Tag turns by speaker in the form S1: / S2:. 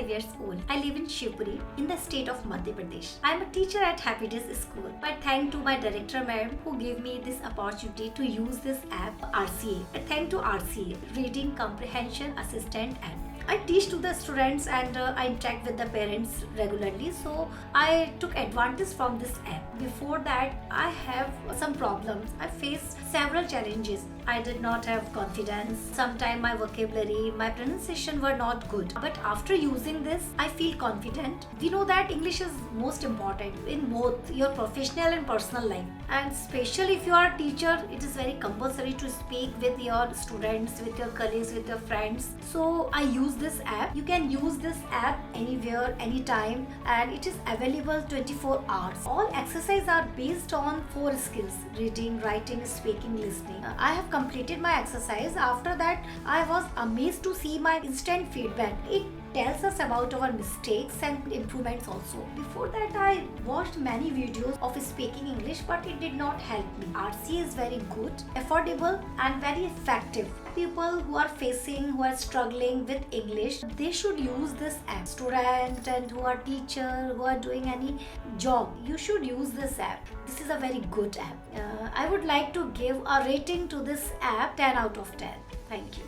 S1: years old. I live in Shivpuri in the state of Madhya Pradesh. I am a teacher at Happy Days School. But thanks to my director ma'am who gave me this opportunity to use this app RCA. Thanks to RCA, Reading Comprehension Assistant app. I teach to the students and I interact with the parents regularly, so I took advantage from this app. Before that, I have some problems. I faced several challenges. I did not have confidence. Sometimes my vocabulary, my pronunciation were not good. But after using this, I feel confident. We know that English is most important in both your professional and personal life. And especially if you are a teacher, it is very compulsory to speak with your students, with your colleagues, with your friends. So I use this app. You can use this app anywhere, anytime, and it is available 24 hours. All exercises are based on 4 skills: reading, writing, speaking, listening. I have completed my exercise. After that, I was amazed to see my instant feedback. It tells us about our mistakes and improvements also. Before that, I watched many videos of speaking English, but it did not help me. RCA is very good, affordable and very effective. People who are struggling with English, they should use this app. Student and who are teacher, who are doing any job, you should use this app. This is a very good app. I would like to give a rating to this app 10 out of 10. Thank you.